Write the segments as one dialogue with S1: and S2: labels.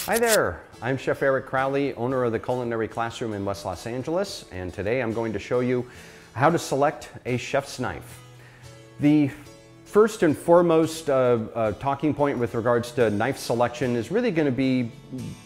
S1: Hi there, I'm Chef Eric Crowley, owner of the Culinary Classroom in West Los Angeles, and today I'm going to show you how to select a chef's knife. The first and foremost talking point with regards to knife selection is really going to be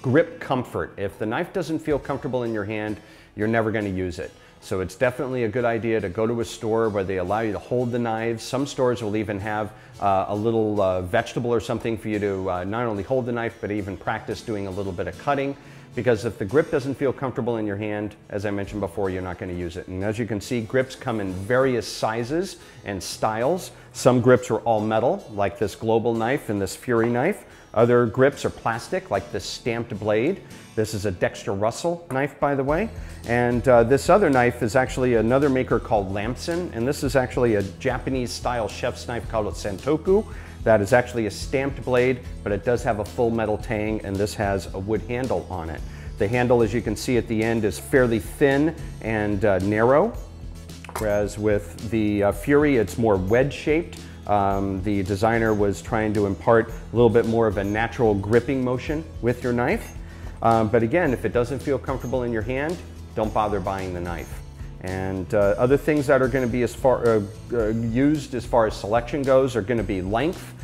S1: grip comfort. If the knife doesn't feel comfortable in your hand, you're never going to use it. So it's definitely a good idea to go to a store where they allow you to hold the knives. Some stores will even have a little vegetable or something for you to not only hold the knife, but even practice doing a little bit of cutting. Because if the grip doesn't feel comfortable in your hand, as I mentioned before, you're not going to use it. And as you can see, grips come in various sizes and styles. Some grips are all metal, like this Global knife and this Fury knife. Other grips are plastic, like this stamped blade. This is a Dexter Russell knife, by the way. And this other knife is actually another maker called Lamson, and this is actually a Japanese-style chef's knife called a Santoku. That is actually a stamped blade, but it does have a full metal tang, and this has a wood handle on it. The handle, as you can see at the end, is fairly thin and narrow, whereas with the Fury, it's more wedge-shaped. The designer was trying to impart a little bit more of a natural gripping motion with your knife. But again, if it doesn't feel comfortable in your hand, don't bother buying the knife. And other things that are going to be used as far as selection goes are going to be length.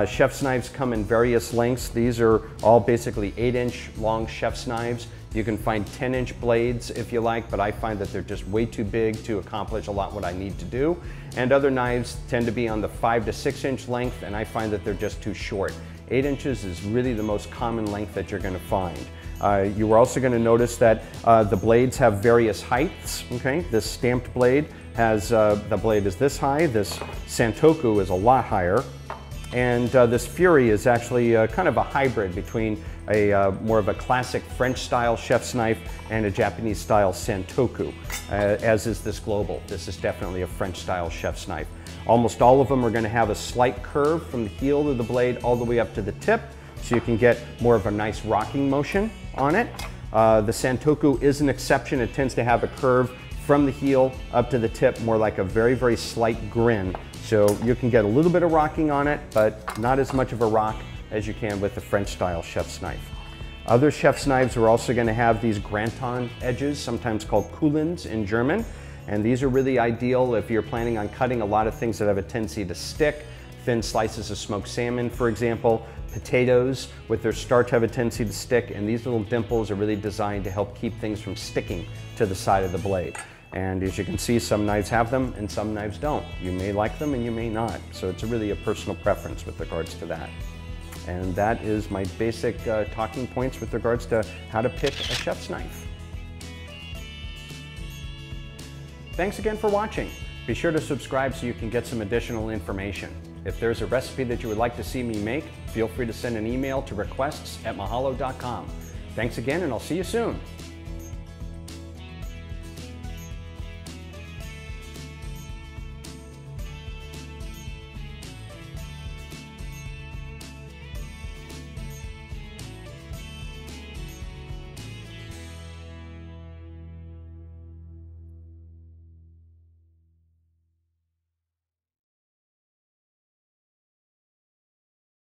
S1: Chef's knives come in various lengths. These are all basically 8-inch long chef's knives. You can find 10-inch blades if you like, but I find that they're just way too big to accomplish a lot what I need to do. And other knives tend to be on the 5 to 6-inch length, and I find that they're just too short. 8 inches is really the most common length that you're going to find. You are also going to notice that the blades have various heights. Okay, this stamped blade has the blade is this high. This Santoku is a lot higher, and this Fury is actually kind of a hybrid between a more of a classic French-style chef's knife and a Japanese-style Santoku, as is this Global. This is definitely a French-style chef's knife. Almost all of them are going to have a slight curve from the heel of the blade all the way up to the tip, so you can get more of a nice rocking motion on it. The Santoku is an exception. It tends to have a curve from the heel up to the tip, more like a very, very slight grin. So you can get a little bit of rocking on it, but not as much of a rock as you can with the French-style chef's knife. Other chef's knives are also going to have these Granton edges, sometimes called Kuhlens in German. And these are really ideal if you're planning on cutting a lot of things that have a tendency to stick. Thin slices of smoked salmon, for example. Potatoes with their starch have a tendency to stick, and these little dimples are really designed to help keep things from sticking to the side of the blade. And as you can see, some knives have them and some knives don't. You may like them and you may not. So it's really a personal preference with regards to that. And that is my basic talking points with regards to how to pick a chef's knife. Thanks again for watching. Be sure to subscribe so you can get some additional information. If there's a recipe that you would like to see me make, feel free to send an email to requests@mahalo.com. Thanks again, and I'll see you soon.